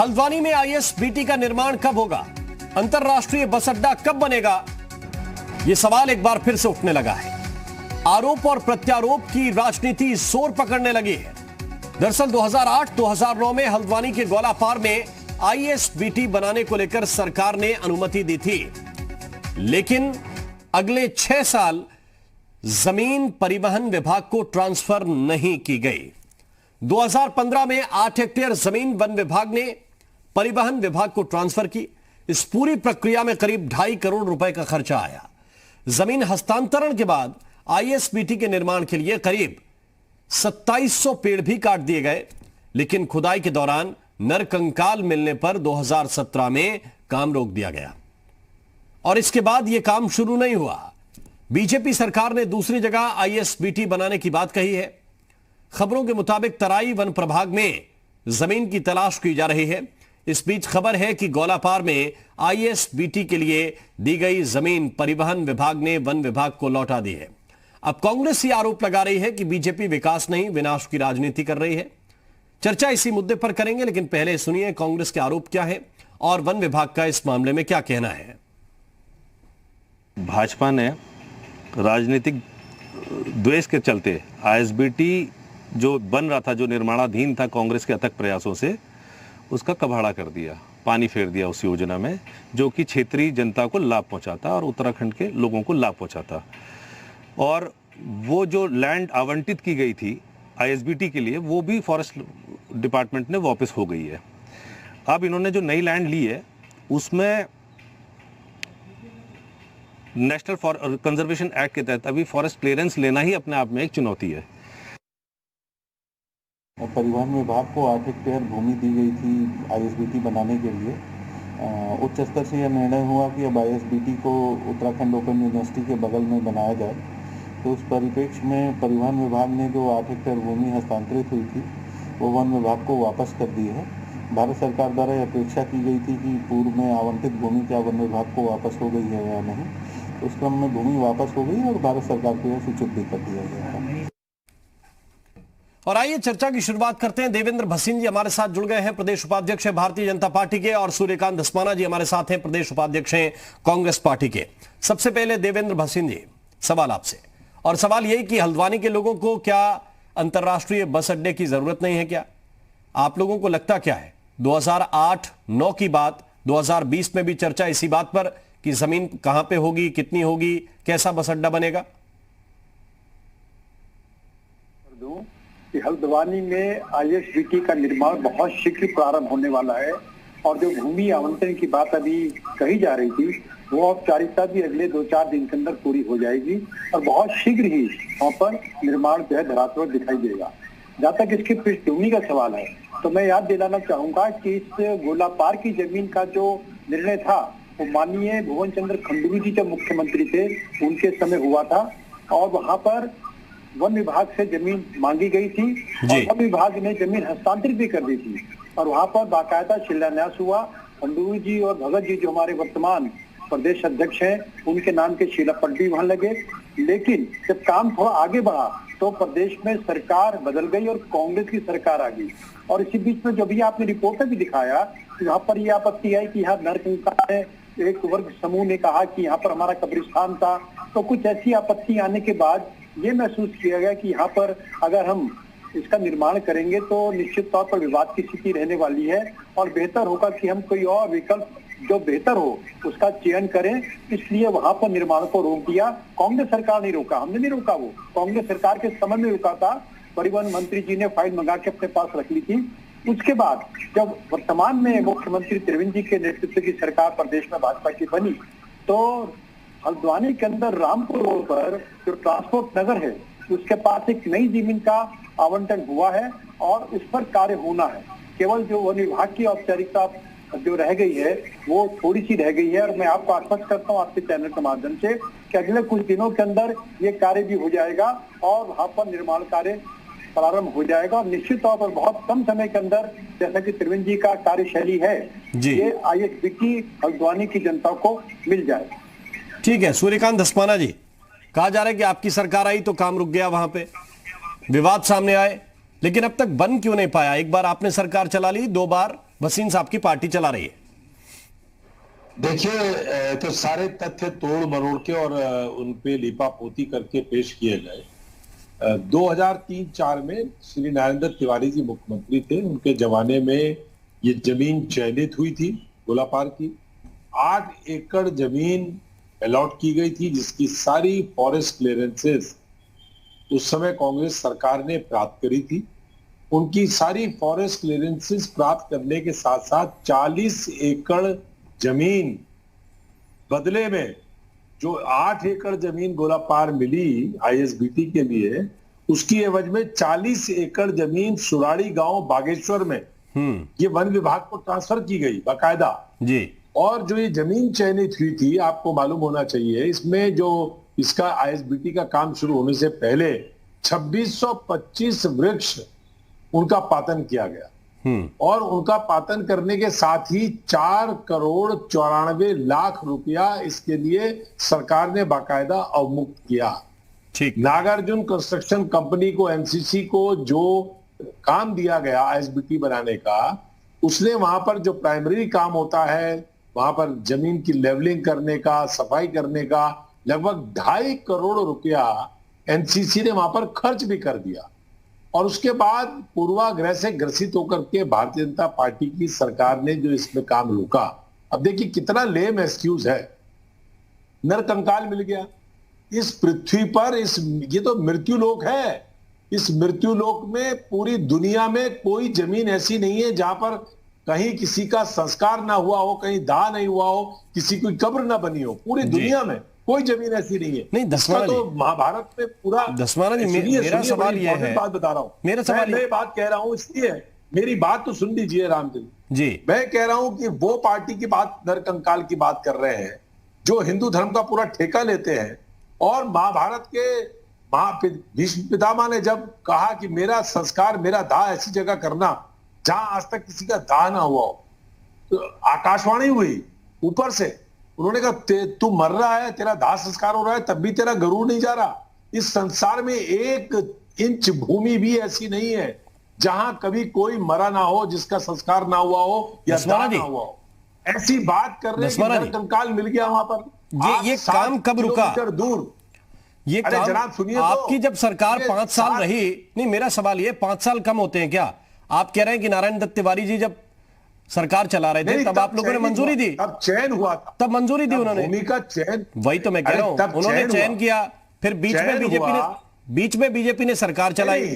हल्द्वानी में आईएसबीटी का निर्माण कब होगा? अंतरराष्ट्रीय बस अड्डा कब बनेगा? यह सवाल एक बार फिर से उठने लगा है। आरोप और प्रत्यारोप की राजनीति जोर पकड़ने लगी है। दरअसल 2008-2009 में हल्द्वानी के गोलापार में आईएसबीटी बनाने को लेकर सरकार ने अनुमति दी थी, लेकिन अगले 6 साल जमीन परिवहन विभाग को ट्रांसफर नहीं की गई। 2015 में 8 हेक्टेयर जमीन वन विभाग ने परिवहन विभाग को ट्रांसफर की। इस पूरी प्रक्रिया में करीब 2.5 करोड़ रुपए का खर्चा आया। जमीन हस्तांतरण के बाद आईएसबीटी के निर्माण के लिए करीब 2700 पेड़ भी काट दिए गए, लेकिन खुदाई के दौरान नरकंकाल मिलने पर 2017 में काम रोक दिया गया और इसके बाद यह काम शुरू नहीं हुआ। बीजेपी सरकार ने दूसरी जगह आईएसबीटी बनाने की बात कही है। खबरों के मुताबिक तराई वन प्रभाग में जमीन की तलाश की जा रही है। इस बीच खबर है कि गोलापार में आईएसबीटी के लिए दी गई जमीन परिवहन विभाग ने वन विभाग को लौटा दी है। अब कांग्रेस ये आरोप लगा रही है कि बीजेपी विकास नहीं विनाश की राजनीति कर रही है। चर्चा इसी मुद्दे पर करेंगे, लेकिन पहले सुनिए कांग्रेस के आरोप क्या है और वन विभाग का इस मामले में क्या कहना है। भाजपा ने राजनीतिक द्वेष के चलते आईएसबीटी जो बन रहा था, जो निर्माणाधीन था कांग्रेस के अथक प्रयासों से, उसका कबाड़ा कर दिया, पानी फेर दिया उस योजना में, जो कि क्षेत्रीय जनता को लाभ पहुंचाता और उत्तराखंड के लोगों को लाभ पहुंचाता। और वो जो लैंड आवंटित की गई थी आईएसबीटी के लिए, वो भी फॉरेस्ट डिपार्टमेंट ने वापस हो गई है। अब इन्होंने जो नई लैंड ली है उसमें नेशनल कंजर्वेशन एक्ट के तहत अभी फॉरेस्ट क्लियरेंस लेना ही अपने आप में एक चुनौती है। परिवहन विभाग को 8 हेक्टेयर भूमि दी गई थी आईएसबीटी बनाने के लिए। उच्च स्तर से यह निर्णय हुआ कि अब आईएसबीटी को उत्तराखंड ओपन यूनिवर्सिटी के बगल में बनाया जाए। तो उस परिप्रेक्ष्य में परिवहन विभाग ने जो 8 हेक्टेयर भूमि हस्तांतरित हुई थी वो वन विभाग को वापस कर दी है। भारत सरकार द्वारा यह अपेक्षा की गई थी कि पूर्व में आवंटित भूमि क्या वन विभाग को वापस हो गई है या नहीं। उस क्रम में भूमि वापस हो गई और भारत सरकार को यह सूचित भी कर दिया गया था। और आइए चर्चा की शुरुआत करते हैं। देवेंद्र भसीन जी हमारे साथ जुड़ गए हैं, प्रदेश उपाध्यक्ष हैं भारतीय जनता पार्टी के, और सूर्यकांत धस्माना जी हमारे साथ हैं, प्रदेश उपाध्यक्ष हैं कांग्रेस पार्टी के। सबसे पहले देवेंद्र भसीन जी, सवाल आपसे, और सवाल यही कि हल्द्वानी के लोगों को क्या अंतरराष्ट्रीय बस अड्डे की जरूरत नहीं है? क्या आप लोगों को लगता क्या है? 2008-9 की बात, 2020 में भी चर्चा इसी बात पर कि जमीन कहां पे होगी, कितनी होगी, कैसा बस अड्डा बनेगा? कि हल्द्वानी में आईएसबीटी का निर्माण बहुत शीघ्र प्रारंभ होने वाला है और जो भूमि आवंटन की बात अभी कही जा रही थी वो औपचारिकता भी अगले 2-4 दिन के अंदर पूरी हो जाएगी और बहुत शीघ्र ही वहाँ पर निर्माण जो है धरातल दिखाई देगा। जहाँ तक इसकी पृष्ठभूमि का सवाल है तो मैं याद दिलाना चाहूंगा कि इस गोलापार की जमीन का जो निर्णय था वो माननीय भुवन चंद्र खंडूरी जी जब मुख्यमंत्री थे उनके समय हुआ था और वहाँ पर वन विभाग से जमीन मांगी गई थी और वन विभाग ने जमीन हस्तांतरित भी कर दी थी और वहां पर बाकायदा शिलान्यास हुआ। खंडूरी जी और भगत जी जो हमारे वर्तमान प्रदेश अध्यक्ष हैं उनके नाम के शिलापट भी वहां लगे। लेकिन जब काम थोड़ा आगे बढ़ा तो प्रदेश में सरकार बदल गई और कांग्रेस की सरकार आ गई और इसी बीच में जो भी आपने रिपोर्ट में भी दिखाया यहाँ पर यह आपत्ति आई कि यहाँ नरकंकाल है। एक वर्ग समूह ने कहा कि यहाँ पर हमारा कब्रिस्तान था। तो कुछ ऐसी आपत्ति आने के बाद ये महसूस किया गया कि यहाँ पर अगर हम इसका निर्माण करेंगे तो निश्चित तौर पर विवाद की स्थिति रहने वाली है और बेहतर होगा कि हम कोई और विकल्प जो बेहतर हो उसका चयन करें। इसलिए वहां पर निर्माण को रोक दिया। कांग्रेस सरकार नहीं रोका, हमने नहीं रोका, वो कांग्रेस सरकार के समय में रुका था। परिवहन मंत्री जी ने फाइल मंगा के अपने पास रख ली थी। उसके बाद जब वर्तमान में मुख्यमंत्री त्रिवेंद्र जी के नेतृत्व की सरकार प्रदेश में भाजपा की बनी तो हल्द्वानी के अंदर रामपुर रोड पर जो ट्रांसपोर्ट नगर है उसके पास एक नई जमीन का आवंटन हुआ है और उस पर कार्य होना है। केवल जो वन विभाग की औपचारिकता जो रह गई है वो थोड़ी सी रह गई है और मैं आपको आश्वस्त करता हूँ आपके चैनल के माध्यम से कि अगले कुछ दिनों के अंदर ये कार्य भी हो जाएगा और वहां पर निर्माण कार्य प्रारंभ हो जाएगा और निश्चित तौर पर बहुत कम समय के अंदर, जैसा कि त्रिवेंद्र जी का कार्यशैली है, ये आईएसबीटी हल्द्वानी की जनता को मिल जाएगा। ठीक है, सूर्यकांत धस्माना जी, कहा जा रहा है कि आपकी सरकार आई तो काम रुक गया, वहां पे विवाद सामने आए, लेकिन अब तक बन क्यों नहीं पाया? एक बार आपने सरकार चला ली, 2 बार वसीम साहब की पार्टी चला रही है। देखिए, तो सारे तथ्य तोड़ मरोड़ के और उन पे लिपापोती करके पेश किए गए। 2003-4 में श्री नरेंद्र तिवारी जी मुख्यमंत्री थे, उनके जमाने में ये जमीन चयनित हुई थी गोलापार की। 8 एकड़ जमीन अलॉट की गई थी, जिसकी सारी फॉरेस्ट क्लियरेंसेस उस समय कांग्रेस सरकार ने प्राप्त करी थी। उनकी सारी फॉरेस्ट क्लियरेंसेस प्राप्त करने के साथ साथ 40 एकड़ जमीन बदले में, जो 8 एकड़ जमीन गोलापार मिली आईएसबीटी के लिए, उसकी एवज में 40 एकड़ जमीन सुराड़ी गांव बागेश्वर में ये वन विभाग को ट्रांसफर की गई बाकायदा जी। और जो ये जमीन चयनित हुई थी, आपको मालूम होना चाहिए, इसमें जो इसका आईएसबीटी का काम शुरू होने से पहले 2625 वृक्ष उनका पातन किया गया और उनका पातन करने के साथ ही 4,94,00,000 रुपया इसके लिए सरकार ने बाकायदा अवमुक्त किया। ठीक। नागार्जुन कंस्ट्रक्शन कंपनी को, एमसीसी को जो काम दिया गया आईएसबीटी बनाने का, उसने वहां पर जो प्राइमरी काम होता है, वहां पर जमीन की लेवलिंग करने का, सफाई करने का लगभग 2.5 करोड़ रुपया एनसीसी ने वहां पर खर्च भी कर दिया। और उसके बाद पूर्वाग्रह से ग्रसित होकर के भारतीय जनता पार्टी की सरकार ने जो इसमें काम रोका, अब देखिए कितना लेम एक्सक्यूज है। नरकंकाल मिल गया इस पृथ्वी पर, ये तो मृत्यु लोक है। इस मृत्यु लोक में पूरी दुनिया में कोई जमीन ऐसी नहीं है जहां पर कहीं किसी का संस्कार ना हुआ हो, कहीं दाह नहीं हुआ हो, किसी की कब्र ना बनी हो। पूरी दुनिया में कोई जमीन ऐसी नहीं है। नहीं, दसवाना तो महाभारत में पूरा दसवाना जी, मेरा सवाल ये है, बात बता रहा हूं, मेरा सवाल मैं बात कह रहा हूं, इसलिए मेरी बात तो सुन लीजिए रामचंद्र जी। मैं कह रहा हूं कि वो पार्टी की बात, नरकंकाल की बात कर रहे हैं, जो हिंदू धर्म का पूरा ठेका लेते हैं। और महाभारत के भीष्म पितामह ने जब कहा कि मेरा संस्कार, मेरा दाह ऐसी जगह करना जहां आज तक किसी का दाह ना हुआ हो, तो आकाशवाणी हुई ऊपर से, उन्होंने कहा तू मर रहा है, तेरा दाह संस्कार हो रहा है, तब भी तेरा गरुड़ नहीं जा रहा। इस संसार में 1 इंच भूमि भी ऐसी नहीं है जहां कभी कोई मरा ना हो, जिसका संस्कार ना हुआ हो या दाह ना हुआ हो। ऐसी बात कर रहे हैं, नरकंकाल मिल गया वहां पर। ये काम कब रुका? दूर ये काम जनाब सुनिए, आपकी जब सरकार 5 साल रही, नहीं मेरा सवाल ये, 5 साल कम होते हैं क्या? आप कह रहे हैं कि नारायण दत्त तिवारी जी जब सरकार चला रहे थे तब आप लोगों ने मंजूरी दी, तब चयन हुआ था, तब मंजूरी दी उन्होंने, भूमि का चयन। वही तो मैं कह रहा हूं, उन्होंने चयन किया, फिर बीच में बीजेपी ने सरकार चलाई।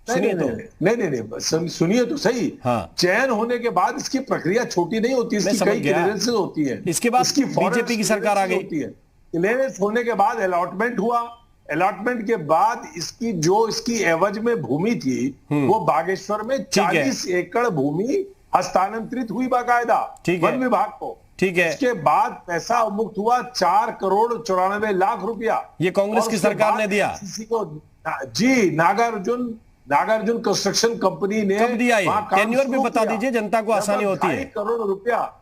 सुनिए तो, नहीं, सुनिए तो सही। हाँ। चयन होने के बाद इसकी प्रक्रिया छोटी नहीं होती, इसकी कई क्लियरेंसेस होती है। इसके बाद बीजेपी की सरकार आ गई, क्लियरेंस होने के बाद अलॉटमेंट हुआ, अलॉटमेंट के बाद इसकी एवज में भूमि थी, वो बागेश्वर में 40 एकड़ भूमि हस्तांतरित हुई बाकायदा वन विभाग को। ठीक है। इसके बाद पैसा मुक्त हुआ 4,94,00,000 रुपया, ये कांग्रेस की सरकार ने दिया किसी को जी। नागार्जुन कंस्ट्रक्शन कंपनी ने कब दिया? ये टेन्योर भी बता दीजिए, जनता को आसानी होती है। 2.5 करोड़ रुपया,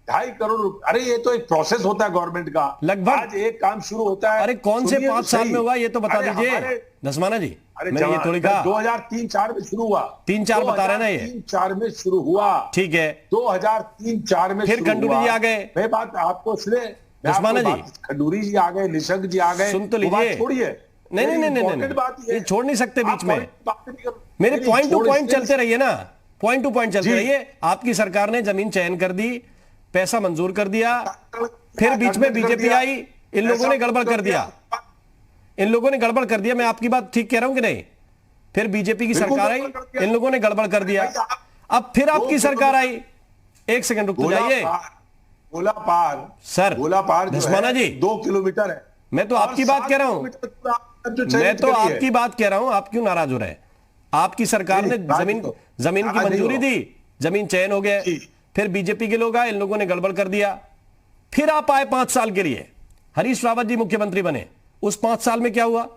2.5 करोड़ रुपया। अरे ये तो एक प्रोसेस होता है गवर्नमेंट का, लगभग आज एक काम शुरू होता है। अरे कौन से 5 साल में हुआ ये तो बता दीजिए दसमाना जी। मैंने ये थोड़ी कहा 2003-4 में शुरू हुआ, 3-4 बता रहे ना, ये 3-4 में शुरू हुआ। ठीक है, 2003-4 में फिर खंडूरी जी आ गए। मैं बात आपको दसमाना जी, खंडूरी जी आ गए, निशंक जी आ गए, सुन तो लीजिए। छोड़िए, नहीं, ये छोड़ नहीं सकते बीच में। मेरे पॉइंट टू पॉइंट चलते रहिए ना, पॉइंट टू पॉइंट चलते रहिए। आपकी सरकार ने जमीन चयन कर दी, पैसा मंजूर कर दिया, फिर बीच में बीजेपी आई, इन लोगों ने गड़बड़ कर दिया, मैं आपकी बात ठीक कह रहा हूं कि नहीं? फिर बीजेपी की सरकार आई, इन लोगों ने गड़बड़ कर दिया, अब फिर आपकी सरकार आई। एक सेकंड रुक तो जाइए। गोलापार सर, गोलापार दसमाना जी 2 किलोमीटर है। मैं तो आपकी बात कह रहा हूं, आप क्यों नाराज हो रहे हैं? आपकी सरकार ने जमीन की मंजूरी दी, जमीन चयन हो गया, फिर बीजेपी के लोग आए, इन लोगों ने गड़बड़ कर दिया, फिर आप आए 5 साल के लिए, हरीश रावत जी मुख्यमंत्री बने। उस 5 साल में क्या हुआ?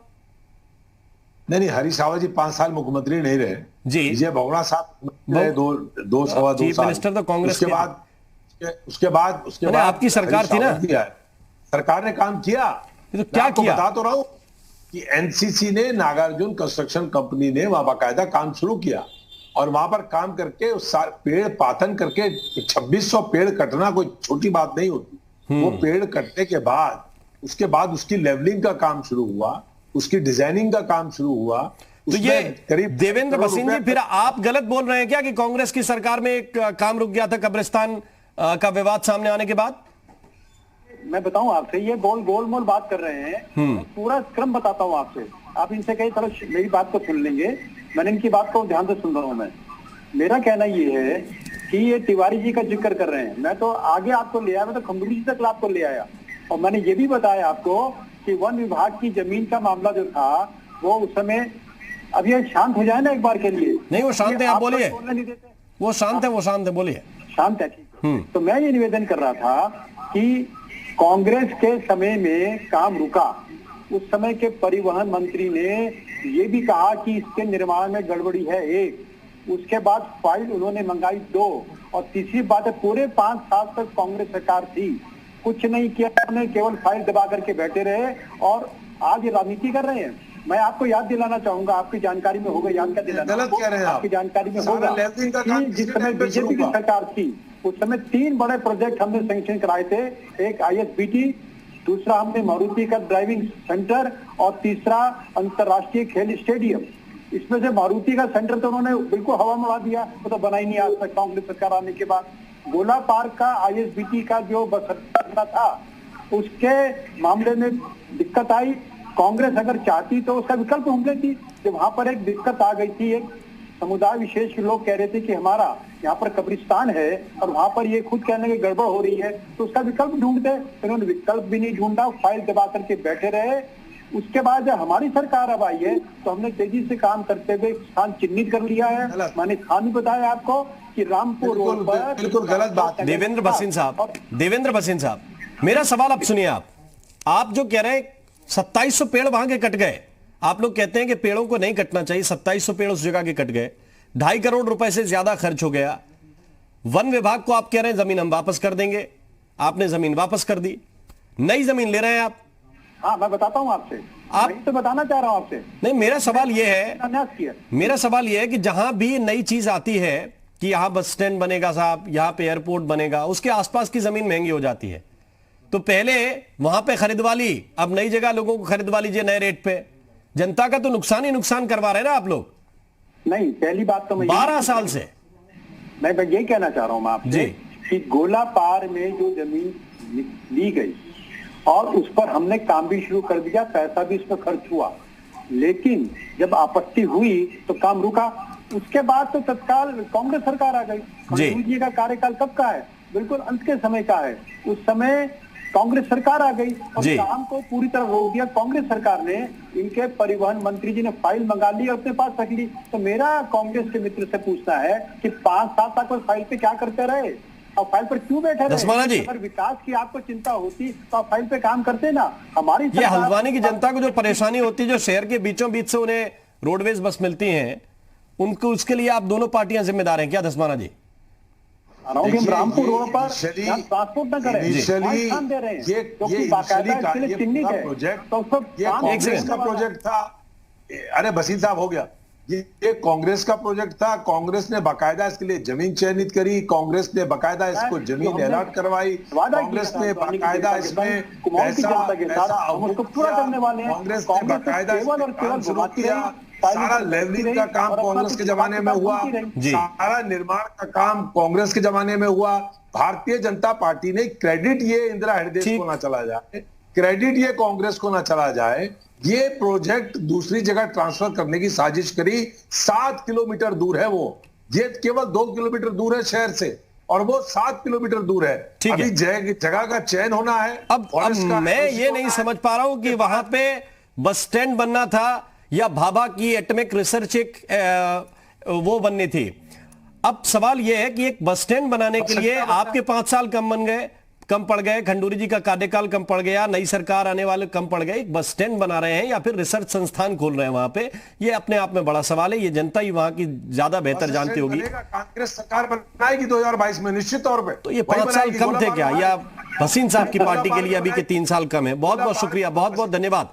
नहीं, हरीश रावत जी 5 साल मुख्यमंत्री नहीं रहे जी। विजय बहुगुणा साहब 2-2.25 चीफ मिनिस्टर तो कांग्रेस उसके बाद आपकी सरकार थी ना, सरकार ने काम किया। तो क्या किया? बता तो रहा हूं कि एनसीसी ने, नागार्जुन कंस्ट्रक्शन कंपनी ने वहां बाकायदा काम शुरू किया। और वहां पर काम करके उस पेड़ पातन करके 2600 पेड़ कटना कोई छोटी बात नहीं होती। वो पेड़ कटने के बाद उसके बाद उसकी लेवलिंग का काम शुरू हुआ, उसकी डिजाइनिंग का काम शुरू हुआ। तो ये करीब देवेंद्र भसीन जी, फिर आप गलत बोल रहे हैं क्या कि कांग्रेस की सरकार में एक काम रुक गया था कब्रिस्तान का विवाद सामने आने के बाद? मैं बताऊं आपसे, ये गोलमोल बात कर रहे हैं। पूरा क्रम बताता हूं आपसे, आप इनसे कहीं चलो मेरी बात को सुन लेंगे। मैंने इनकी बात को ध्यान से सुन रहा हूं। मैं मेरा कहना ये है कि ये तिवारी जी का जिक्र कर रहे हैं, मैं तो आगे आपको ले आया, मैं तो खंडूरी जी तक आपको ले आया। और मैंने ये भी बताया आपको कि वन विभाग की जमीन का मामला जो था वो उस समय, अब ये शांत हो जाए ना एक बार के लिए। नहीं, वो शांत है, आप बोलिए। वो शांत है, बोलिए। शांत है, ठीक है। तो मैं ये निवेदन कर रहा था कि कांग्रेस के समय में काम रुका। उस समय के परिवहन मंत्री ने ये भी कहा कि इसके निर्माण में गड़बड़ी है, एक। उसके बाद फाइल उन्होंने मंगाई 2, और तीसरी बात है पूरे 5 साल तक कांग्रेस सरकार थी, कुछ नहीं किया, उन्होंने केवल फाइल दबा करके बैठे रहे और आज ये राजनीति कर रहे हैं। मैं आपको याद दिलाना चाहूंगा, आपकी जानकारी में होगा, याद क्या दिलाना, गलत कह रहे हैं आपकी जानकारी में होगा कि जिस समय बीजेपी की सरकार थी उस समय 3 बड़े प्रोजेक्ट हमने सैंक्शन कराए थे। एक ISBT, दूसरा हमने मारुति का ड्राइविंग सेंटर, और तीसरा अंतरराष्ट्रीय खेल स्टेडियम। इसमें से मारुति का सेंटर तो उन्होंने बिल्कुल हवा में उड़ा दिया, वो तो बना ही नहीं आज तक कांग्रेस सरकार आने के बाद। गोला पार्क का ISBT का जो बस अड्डा था उसके मामले में दिक्कत आई। कांग्रेस अगर चाहती तो उसका विकल्प ढूंढ लेती। जब वहां पर एक दिक्कत आ गई थी, एक समुदाय विशेष के लोग कह रहे थे कि हमारा यहाँ पर कब्रिस्तान है और वहां पर ये खुद कहने की गड़बड़ हो रही है, तो उसका विकल्प ढूंढते। इन्होंने विकल्प भी नहीं ढूंढा, फाइल दबा करके बैठे रहे। उसके बाद जब हमारी सरकार अब आई है तो हमने तेजी से काम करते हुए स्थान चिन्हित कर लिया है। मैंने स्थान भी बताया आपको कि रामपुर रोड पर। बिल्कुल गलत बात। देवेंद्र भसीन साहब, मेरा सवाल अब सुनिए। आप जो कह रहे हैं 2700 पेड़ वहां के कट गए, आप लोग कहते हैं कि पेड़ों को नहीं कटना चाहिए, 2700 पेड़ उस जगह के कट गए, 2.5 करोड़ रुपए से ज्यादा खर्च हो गया। वन विभाग को आप कह रहे हैं जमीन हम वापस कर देंगे, आपने जमीन वापस कर दी, नई जमीन ले रहे हैं आप। हाँ, मैं बताता हूं आपसे, आप तो बताना चाह रहा हूं आपसे। नहीं, मेरा सवाल यह है कि जहां भी नई चीज आती है कि यहां बस स्टैंड बनेगा साहब, यहां पे एयरपोर्ट बनेगा, उसके आसपास की जमीन महंगी हो जाती है। तो पहले वहां पे खरीदवा ली, अब नई जगह लोगों को खरीदवा लीजिए नए रेट पे। जनता का तो नुकसान ही नुकसान करवा रहे हैं ना आप लोग। नहीं, पहली बात तो मैं 12 साल से मैं यही कहना चाह रहा हूं मैं आपसे कि गोला पार में जो जमीन ली गई और उस पर हमने काम भी शुरू कर दिया, पैसा भी इस पर खर्च हुआ, लेकिन जब आपत्ति हुई तो काम रुका। उसके बाद तो तत्काल कांग्रेस सरकार आ गई। खंडूरी जी का कार्यकाल कब का है? बिल्कुल अंत के समय का है। उस समय कांग्रेस सरकार आ गई और काम को पूरी तरह रोक दिया कांग्रेस सरकार ने। इनके परिवहन मंत्री जी ने फाइल मंगा ली और अपने पास रख ली। तो मेरा कांग्रेस के मित्र से पूछना है कि 5 साल तक उस फाइल पे क्या करते रहे और फाइल पर क्यों बैठे रहे? अगर विकास की आपको चिंता होती तो आप फाइल पे काम करते ना। हमारी ये हल्द्वानी की जनता को जो परेशानी होती है, जो शहर के बीचों बीच से उन्हें रोडवेज बस मिलती है, उनको उसके लिए आप दोनों पार्टियां जिम्मेदार हैं क्या धस्माना जी? रामपुर रोड पर ट्रांसपोर्ट न करें, दे रहे हैं क्योंकि बाकायदा इसके लिए चिन्हित है। तो कांग्रेस का प्रोजेक्ट था। अरे भसीन साहब, हो गया। ये कांग्रेस का प्रोजेक्ट था। कांग्रेस ने बाकायदा इसके लिए जमीन चयनित करी, कांग्रेस ने बाकायदा इसको जमीन अलॉट करवाई, कांग्रेस ने बाकायदा इसमें पैसा पूरा करने वाले हैं। कांग्रेस ने बाकायदा शुरू किया। सारा लेवलिंग का काम कांग्रेस के जमाने में हुआ, सारा निर्माण का काम कांग्रेस के जमाने में हुआ। भारतीय जनता पार्टी ने क्रेडिट ये इंदिरा हृदय को ना चला जाए, क्रेडिट ये कांग्रेस को ना चला जाए, ये प्रोजेक्ट दूसरी जगह ट्रांसफर करने की साजिश करी। 7 किलोमीटर दूर है वो, ये केवल 2 किलोमीटर दूर है शहर से और वो 7 किलोमीटर दूर है। अभी जगह का चयन होना है। अब मैं ये नहीं समझ पा रहा हूं कि वहां पे बस स्टैंड बनना था या भाभा की एटॉमिक रिसर्च एक वो बननी थी। अब सवाल यह है कि एक बस स्टैंड बनाने के लिए आपके 5 साल कम पड़ गए, खंडूरी जी का कार्यकाल कम पड़ गया, नई सरकार आने वाले कम पड़ गए। एक बस स्टैंड बना रहे हैं या फिर रिसर्च संस्थान खोल रहे हैं वहां पे, ये अपने आप में बड़ा सवाल है। ये जनता ही वहां की ज्यादा बेहतर जानती होगी। कांग्रेस सरकार बनाएगी 2022 में निश्चित तौर पे। तो ये 5 साल कम थे क्या, या भसीन साहब की पार्टी के लिए अभी के 3 साल कम है? बहुत बहुत शुक्रिया, बहुत बहुत धन्यवाद।